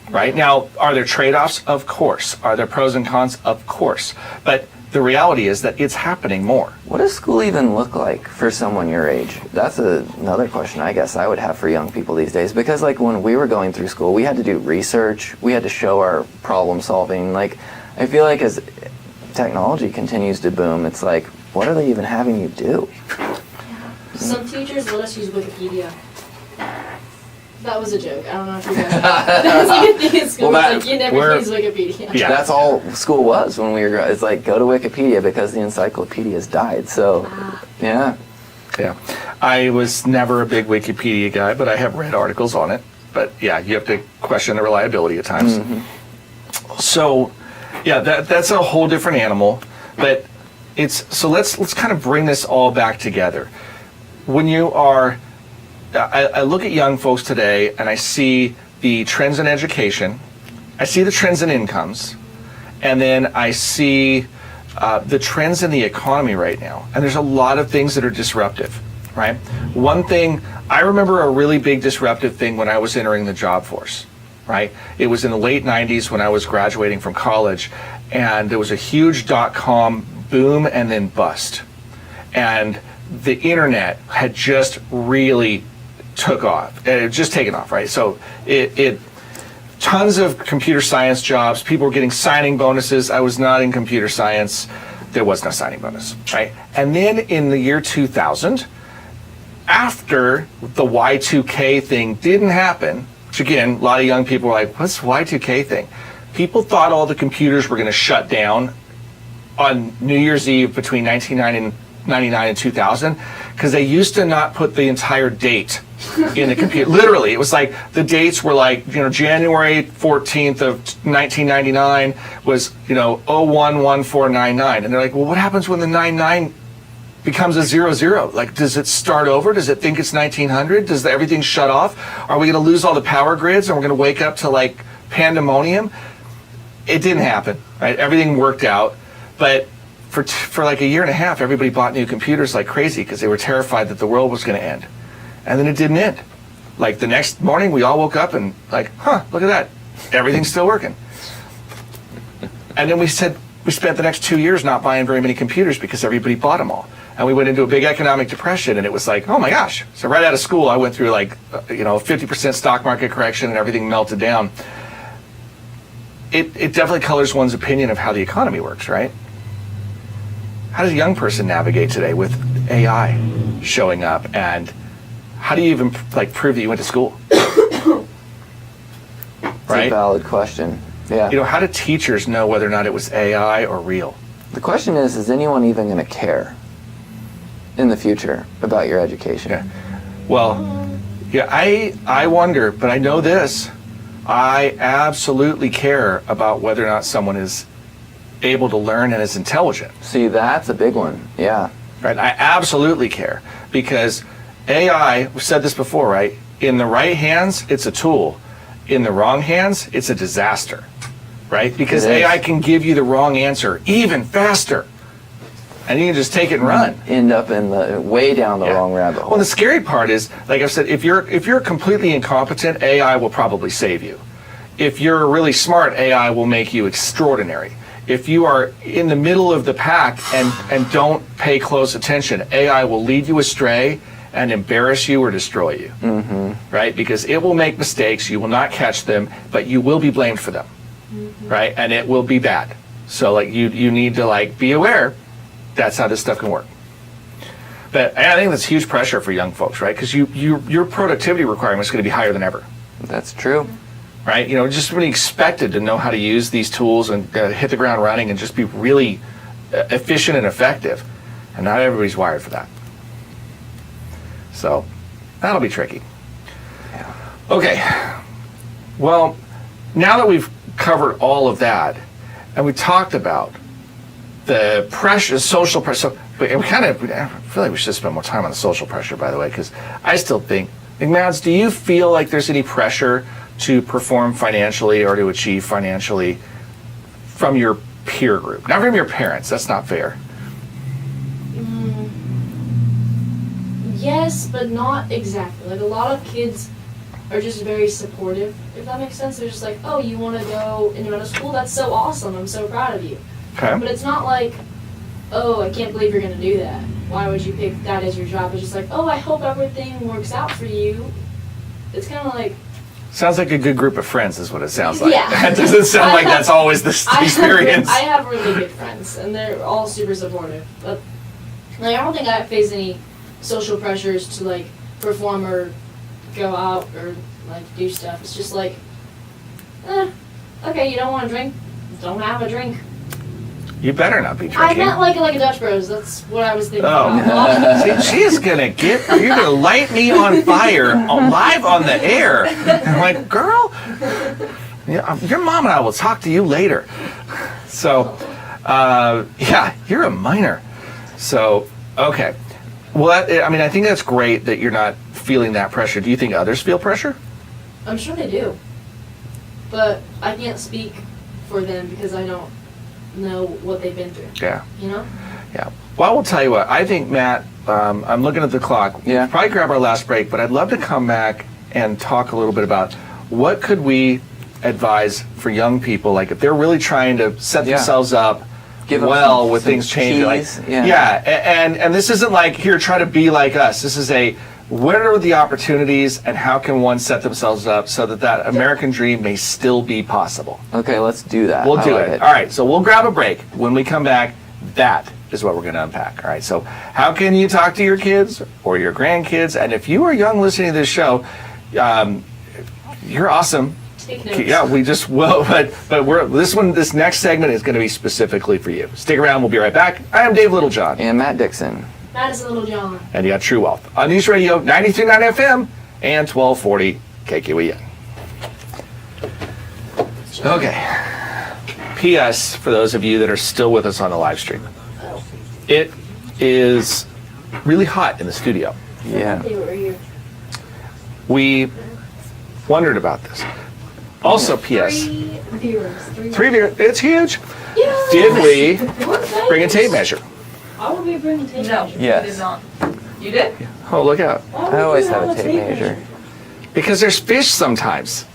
Right? Now, are there trade-offs? Of course. Are there pros and cons? Of course. But the reality is that it's happening more. What does school even look like for someone your age? That's another question I guess I would have for young people these days. Because like when we were going through school, we had to do research. We had to show our problem solving. Like, I feel like as technology continues to boom, it's like, what are they even having you do? Some teachers let us use Wikipedia. That was a joke. I don't know if you guys. That's like a thing in school. Well, it's like you never use Wikipedia. Yeah. That's all school was when we were growing. It's like, go to Wikipedia because the encyclopedias died. So, yeah. Yeah. I was never a big Wikipedia guy, but I have read articles on it. But yeah, you have to question the reliability at times. Mm-hmm. So, yeah, that's a whole different animal. But let's kind of bring this all back together. When you are I look at young folks today and I see the trends in education, I see the trends in incomes, and then I see the trends in the economy right now. And there's a lot of things that are disruptive, right? One thing, I remember a really big disruptive thing when I was entering the job force, right? It was in the late 90s when I was graduating from college, and there was a huge dot-com boom and then bust. And the internet had just really took off. It had just taken off, right? So it tons of computer science jobs. People were getting signing bonuses. I was not in computer science. There was no signing bonus, right? And then in the year 2000, after the Y2K thing didn't happen, which again, a lot of young people were like, what's Y2K thing? People thought all the computers were going to shut down on New Year's Eve between 1999 and 2000 because they used to not put the entire date in the computer. Literally, it was like the dates were like, January 14th of 1999 was, 011499. And they're like, well, what happens when the 99 becomes a 00? Like, does it start over? Does it think it's 1900? Does everything shut off? Are we going to lose all the power grids and we're going to wake up to like pandemonium? It didn't happen, right? Everything worked out. But for like a year and a half, everybody bought new computers like crazy because they were terrified that the world was going to end. And then it didn't end. Like the next morning, we all woke up and like, look at that. Everything's still working. And then we spent the next 2 years not buying very many computers because everybody bought them all. And we went into a big economic depression, and it was like, oh my gosh. So right out of school, I went through like, 50% stock market correction and everything melted down. It definitely colors one's opinion of how the economy works, right? How does a young person navigate today with AI showing up, and how do you even prove that you went to school? It's a valid question. Yeah. How do teachers know whether or not it was AI or real? The question is anyone even going to care in the future about your education? Yeah. Well, yeah, I wonder, but I know this. I absolutely care about whether or not someone is able to learn and is intelligent. See, that's a big one. Yeah. Right? I absolutely care because AI, we've said this before, right? In the right hands, it's a tool. In the wrong hands, it's a disaster, right? Because AI can give you the wrong answer even faster. And you can just take it and run. End up in the way down the wrong rabbit hole. Well, the scary part is, like I've said, if you're completely incompetent, AI will probably save you. If you're really smart, AI will make you extraordinary. if you are in the middle of the pack and don't pay close attention, AI will lead you astray and embarrass you or destroy you, right? Because it will make mistakes, you will not catch them, but you will be blamed for them, right? And it will be bad. So like you need to like be aware. That's how this stuff can work. But I think that's huge pressure for young folks, right? Because your productivity requirement is going to be higher than ever, That's true. right? You know, just really expected to know how to use these tools and hit the ground running and just be really efficient and effective. And not everybody's wired for that. So that'll be tricky. Okay. Well, now that we've covered all of that, and we talked about the pressure, social pressure. So we kind of, I feel like we should spend more time on the social pressure, by the way, because I still think, Mads, do you feel like there's any pressure to perform financially or to achieve financially from your peer group? Not from your parents, that's not fair. Yes, but not exactly. Like a lot of kids are just very supportive, if that makes sense. They're just like, oh, you want to go into school? That's so awesome. I'm so proud of you. Okay. But it's not like, oh, I can't believe you're going to do that. Why would you pick that as your job? It's just like, oh, I hope everything works out for you. It's kind of like... Sounds like a good group of friends is what it sounds like. Yeah. That doesn't sound like that's always the experience. I have really good friends, and they're all super supportive. But like, I don't think I face any social pressures to like perform or go out or like do stuff. It's just like, okay, you don't want to drink? Don't have a drink. You better not be drinking. I meant like a Dutch Bros. That's what I was thinking. Oh. about. See, she's gonna you're gonna light me on fire live on the air. I'm like, girl, your mom and I will talk to you later. So, yeah, you're a minor. So, okay. Well, I think that's great that you're not feeling that pressure. Do you think others feel pressure? I'm sure they do, but I can't speak for them because I don't know what they've been through. Yeah. You know? Yeah. Well, I will tell you what. I think, Matt, I'm looking at the clock. Yeah. We'll probably grab our last break, but I'd love to come back and talk a little bit about what could we advise for young people, like if they're really trying to set themselves up Give them well some- with some things changing. Like, keys, and this isn't like, here, try to be like us. This is what are the opportunities and how can one set themselves up so that American dream may still be possible? Okay, let's do that. We'll I do like it. All right, so we'll grab a break. When we come back, that is what we're going to unpack. All right, so how can you talk to your kids or your grandkids? And if you are young listening to this show, you're awesome. Take notes. Yeah, we just will, but this next segment is going to be specifically for you. Stick around, we'll be right back. I am Dave Littlejohn. And Matt Dixon. Madison Little John. And you got True Wealth on News Radio 93.9 FM and 1240 KQEN. Okay. P.S. for those of you that are still with us on the live stream. It is really hot in the studio. Yeah. They were here. We wondered about this. Also, P.S. Three viewers. Three viewers. It's huge. Yeah. Did we bring a tape measure? I will be bringing tape No, measure. Yes. you did not. You did? Oh, look out. Why would I you always have a a tape measure. Because there's fish sometimes.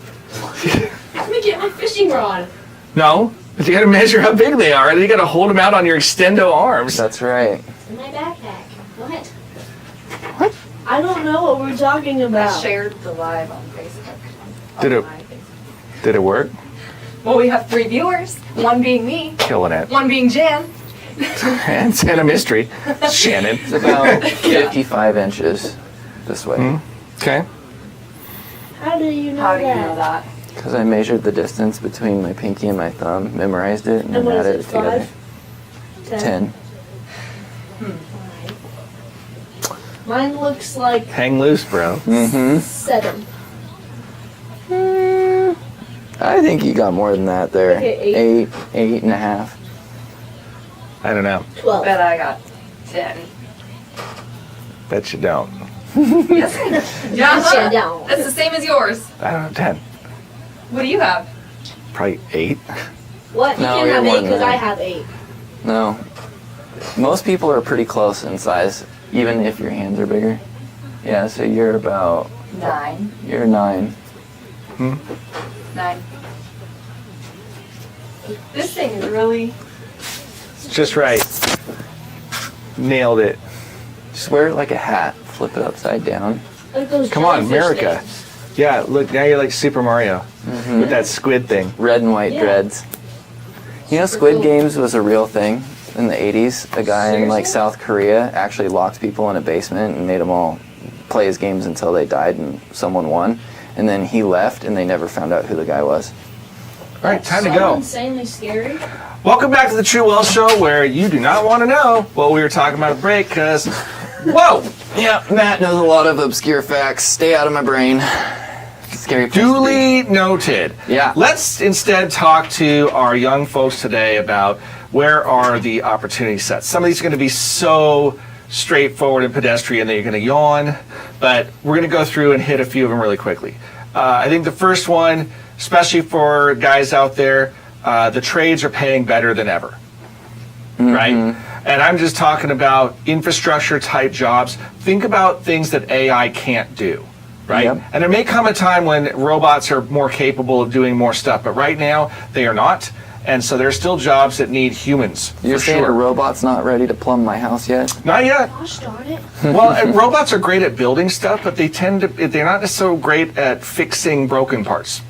Let me get my fishing rod. No, but you got to measure how big they are, and you got to hold them out on your extendo arms. That's right. In my backpack. What? I don't know what we're talking I about. shared the live on Facebook. Did On it- my Facebook. Did it work? Well, we have 3 viewers. One being me, Killing it. one being Jan. And it's a mystery. Shannon. It's about 55 inches this way. Okay. How do you know How do you that? know that? Because I measured the distance between my pinky and my thumb, memorized it, and And then what added is it it, together. 5? 10. Mine looks like Hang loose, bro. 7. I think you got more than that there. Okay, 8 and a half. I don't know. 12. Bet I got 10. Bet you don't. Yes. Yes, Yeah, you don't. that's the same as yours. I don't know. 10. What do you have? Probably 8. What? You No, can you're have more 8 than because that. I have 8. No. Most people are pretty close in size, even if your hands are bigger. Yeah, so you're about, 9. you're 9. 9. This thing is really. Just right. Nailed it. Just wear it like a hat. Flip it upside down. Like those Come on, jellyfish America. things. Yeah, look, now you're like Super Mario with that squid thing. Red and white Yeah. dreads. You know, Squid Games was a real thing in the 80s. A guy in like Seriously? South Korea actually locked people in a basement and made them all play his games until they died and someone won. And then he left and they never found out who the guy was. All right, time to So go. insanely scary. Welcome back to the True Wealth Show, where you do not want to know what we were talking about at break, because, whoa, Yeah, Matt knows a lot of obscure facts. Stay out of my brain. Scary place to be. duly noted. Yeah. Let's instead talk to our young folks today about where are the opportunity sets. Some of these are going to be so straightforward and pedestrian that you're going to yawn, but we're going to go through and hit a few of them really quickly. I think the first one, especially for guys out there, the trades are paying better than ever, right? And I'm just talking about infrastructure type jobs. Think about things that AI can't do, right? Yep. And there may come a time when robots are more capable of doing more stuff, but right now they are not. And so there's still jobs that need humans. You're for saying sure. a robot's not ready to plumb my house yet? Not yet. Gosh darn it. Well, and robots are great at building stuff, but they're not so great at fixing broken parts.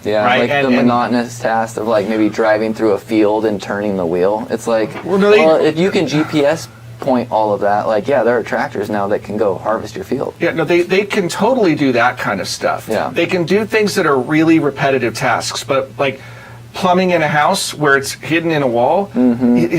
Yeah, Right, like and- the and- monotonous task of like maybe driving through a field and turning the wheel. It's like, Well, no, they- well, if you can GPS point all of that, like, yeah, there are tractors now that can go harvest your field. Yeah, no, they can totally do that kind of stuff. Yeah. They can do things that are really repetitive tasks, but like plumbing in a house where it's hidden in a wall,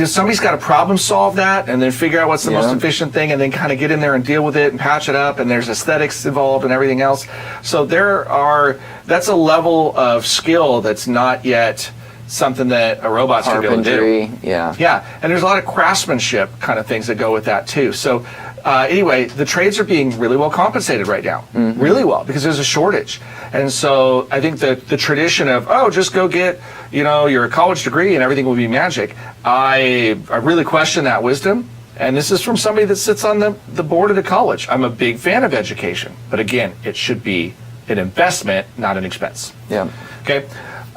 somebody's got to problem solve that and then figure out what's the most Yeah. efficient thing and then kind of get in there and deal with it and patch it up, and there's aesthetics involved and everything else. So that's a level of skill that's not yet something that a robot's going to be able to do. Carpentry, yeah. Yeah, and there's a lot of craftsmanship kind of things that go with that too. So anyway, the trades are being really well compensated right now, really well, because there's a shortage. And so I think that the tradition of, oh, just go get, your college degree and everything will be magic, I really question that wisdom. And this is from somebody that sits on the board of the college. I'm a big fan of education, but again, it should be an investment, not an expense. Yeah. Okay.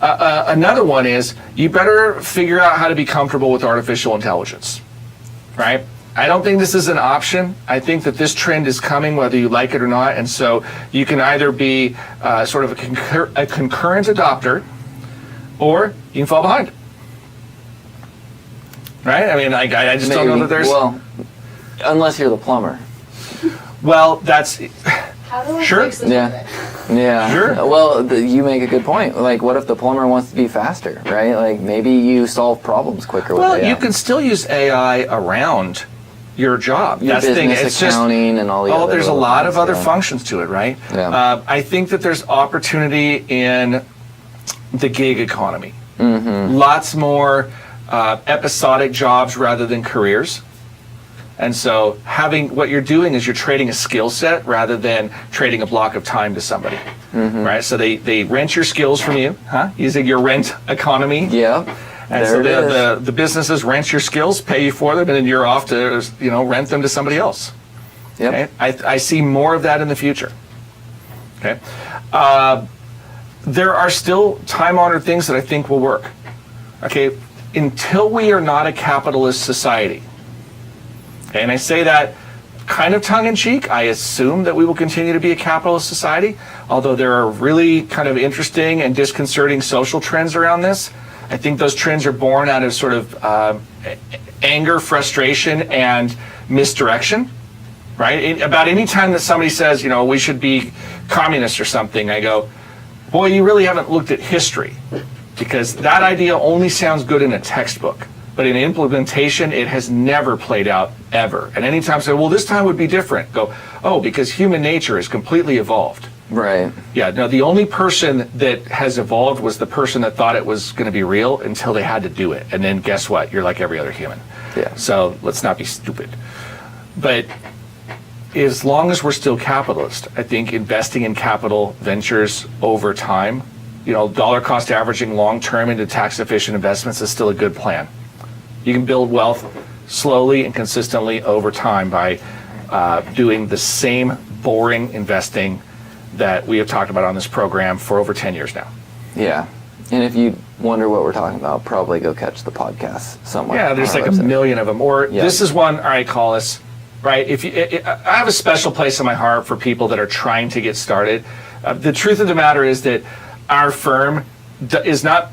Another one is you better figure out how to be comfortable with artificial intelligence, right? I don't think this is an option. I think that this trend is coming whether you like it or not, and so you can either be sort of a concurrent adopter, or you can fall behind. Right? I mean, I just don't know that there's... Well, unless you're the plumber. Well, that's... How do I Sure. fix this? Yeah. Yeah. Sure. Well, you make a good point. Like, what if the plumber wants to be faster, right? Like, maybe you solve problems quicker Well, with AI. you can still use AI around your job. Your That's the thing. business It's just... accounting and all the other there's a little lot of things, other yeah. functions to it, right? Yeah. I think that there's opportunity in the gig economy. Mm-hmm. Lots more episodic jobs rather than careers. And so what you're doing is you're trading a skill set rather than trading a block of time to somebody, right? So they rent your skills from you, using your rent economy. Yeah. And There it is. so the businesses rent your skills, pay you for them, and then you're off to rent them to somebody else. Yep. Okay? I see more of that in the future. Okay. There are still time-honored things that I think will work. Okay. Until we are not a capitalist society. Okay, and I say that kind of tongue-in-cheek. I assume that we will continue to be a capitalist society, although there are really kind of interesting and disconcerting social trends around this. I think those trends are born out of sort of anger, frustration, and misdirection, right? About any time that somebody says, we should be communist or something, I go, boy, you really haven't looked at history, because that idea only sounds good in a textbook. But in implementation, it has never played out, ever. And anytime I say, well, this time would be different, go, oh, because human nature is completely evolved. Right. Yeah, no, the only person that has evolved was the person that thought it was going to be real until they had to do it. And then guess what? You're like every other human. Yeah. So let's not be stupid. But as long as we're still capitalist, I think investing in capital ventures over time, dollar cost averaging long-term into tax-efficient investments is still a good plan. You can build wealth slowly and consistently over time by doing the same boring investing that we have talked about on this program for over 10 years now. Yeah. And if you wonder what we're talking about, probably go catch the podcast somewhere. Yeah, there's on our like a website. million of them. Or Yeah. this is one, all right, Collis, right? If you, I have a special place in my heart for people that are trying to get started. The truth of the matter is that our firm is not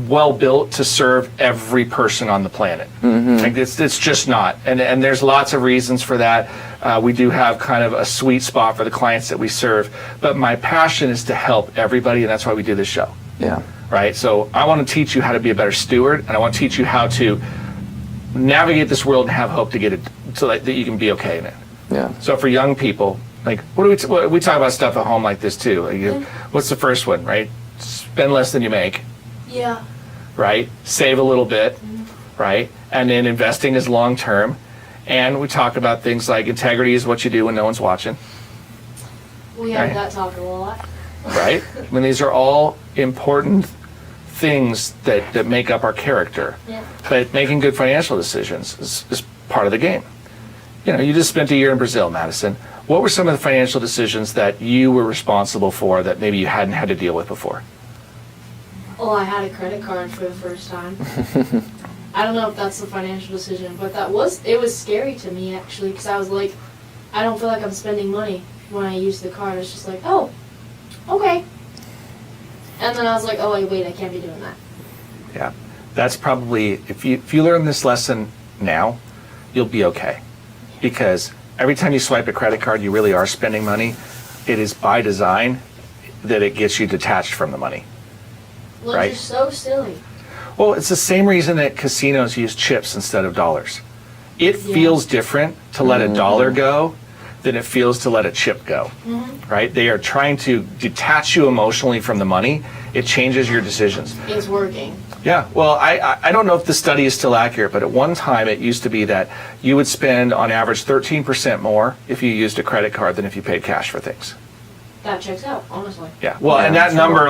well built to serve every person on the planet. Like it's just not. And there's lots of reasons for that. We do have kind of a sweet spot for the clients that we serve. But my passion is to help everybody, and that's why we do this show. Yeah. Right? So I want to teach you how to be a better steward, and I want to teach you how to navigate this world and have hope to get it so that you can be okay in it. Yeah. So for young people, like, we talk about stuff at home like this too. Like, what's the first one, right? Spend less than you make, Yeah. right? Save a little bit, right? And then investing is long term. And we talk about things like integrity is what you do when no one's watching, We have Right. that talk a lot. right? I mean, these are all important things that make up our character. Yeah. But making good financial decisions is part of the game. You know, you just spent a year in Brazil, Madison. What were some of the financial decisions that you were responsible for that maybe you hadn't had to deal with before? Oh, I had a credit card for the first time. I don't know if that's a financial decision, but it was scary to me actually, because I was like, I don't feel like I'm spending money when I use the card. It's just like, oh, okay. And then I was like, oh wait, I can't be doing that. Yeah, that's probably, if you learn this lesson now, you'll be okay. Because every time you swipe a credit card, you really are spending money. It is by design that it gets you detached from the money. Which Right. is so silly. Well, it's the same reason that casinos use chips instead of dollars. It Yeah. feels different to let a dollar go than it feels to let a chip go, right? They are trying to detach you emotionally from the money. It changes your decisions. It's working. Yeah, well, I don't know if the study is still accurate, but at one time it used to be that you would spend on average 13% more if you used a credit card than if you paid cash for things. That checks out, honestly. Yeah, well, and Yeah, that number,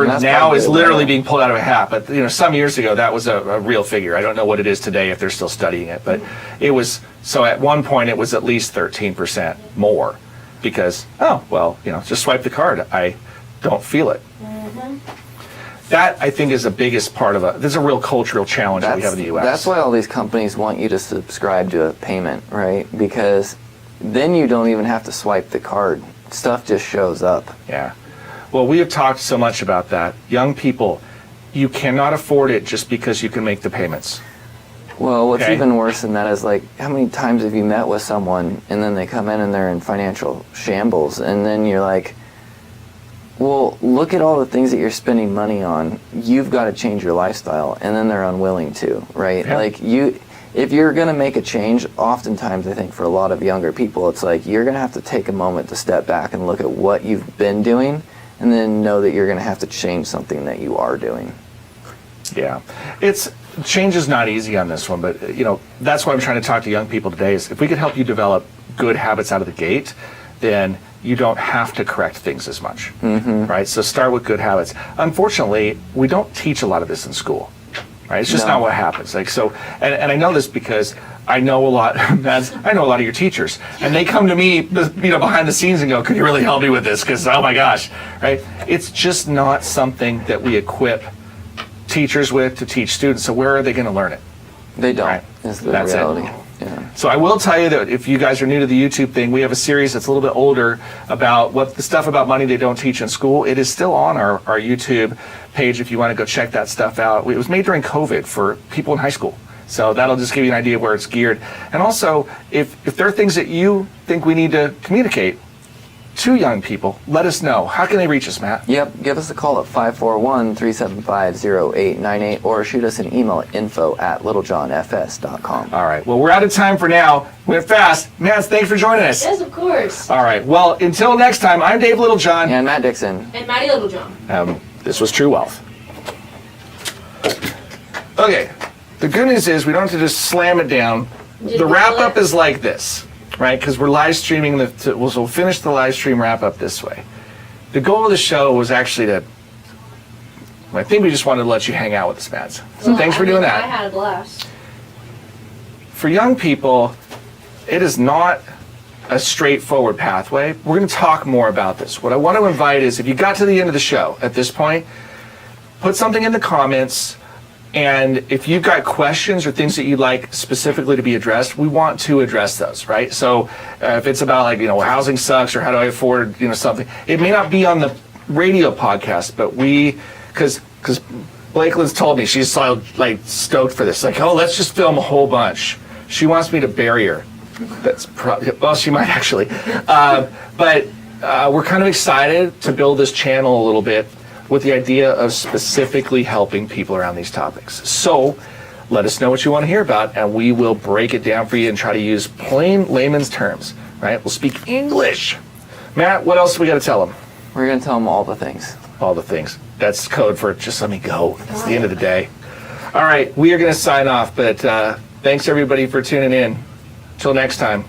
And that's now probably is a literally lot. being pulled out of a hat. But some years ago, that was a real figure. I don't know what it is today if they're still studying it, but it was. So at one point, it was at least 13% more, because just swipe the card. I don't feel it. That I think is the biggest part of there's a real cultural challenge that we have in the U.S. That's why all these companies want you to subscribe to a payment, right? Because then you don't even have to swipe the card. Stuff just shows up. Yeah. Well, we have talked so much about that. Young people, you cannot afford it just because you can make the payments. Well, what's Okay. even worse than that is, like, how many times have you met with someone and then they come in and they're in financial shambles, and then you're like, well, look at all the things that you're spending money on. You've got to change your lifestyle, and then they're unwilling to, right? Yeah. Like, if you're going to make a change, oftentimes I think for a lot of younger people, it's like you're going to have to take a moment to step back and look at what you've been doing, and then know that you're going to have to change something that you are doing. Yeah. Change is not easy on this one, but that's why I'm trying to talk to young people today is if we could help you develop good habits out of the gate, then you don't have to correct things as much, right? So start with good habits. Unfortunately, we don't teach a lot of this in school, right? It's just No. not what happens. Like so, and I know this because I know a lot. I know a lot of your teachers, and they come to me, behind the scenes and go, "Could you really help me with this?" Because oh my gosh, right? It's just not something that we equip teachers with to teach students. So where are they going to learn it? They don't. Right. Is the That's it. reality. Yeah. So I will tell you that if you guys are new to the YouTube thing, we have a series that's a little bit older about what the stuff about money they don't teach in school. It is still on our YouTube page if you want to go check that stuff out. It was made during COVID for people in high school. So that'll just give you an idea of where it's geared. And also, if there are things that you think we need to communicate to young people, let us know. How can they reach us, Matt? Yep, give us a call at 541-375-0898 or shoot us an email at info@littlejohnfs.com. All right. Well, we're out of time for now. Went fast. Matt, thanks for joining us. Yes, of course. All right. Well, until next time, I'm Dave Littlejohn. And Matt Dixon. And Maddie Littlejohn. This was True Wealth. Okay. The good news is we don't have to just slam it down. Did The we wrap kill up it? is like this, right? Because we're live streaming. We'll finish the live stream wrap up this way. The goal of the show was actually I think we just wanted to let you hang out with us, Mads. So Well, thanks for doing that. I had a blast. For young people, it is not a straightforward pathway. We're going to talk more about this. What I want to invite is if you got to the end of the show at this point, put something in the comments. And if you've got questions or things that you'd like specifically to be addressed, we want to address those, right? So if it's about like, housing sucks or how do I afford, something, it may not be on the radio podcast, but because Blakelin's told me she's so like stoked for this. Like, oh, let's just film a whole bunch. She wants me to bury her. That's probably, well, she might actually. But we're kind of excited to build this channel a little bit with the idea of specifically helping people around these topics. So let us know what you want to hear about, and we will break it down for you and try to use plain layman's terms, right? We'll speak English. Matt, what else do we got to tell them? We're going to tell them all the things. All the things. That's code for just let me go. It's the end of the day. All right, we are going to sign off, but thanks everybody for tuning in. Till next time.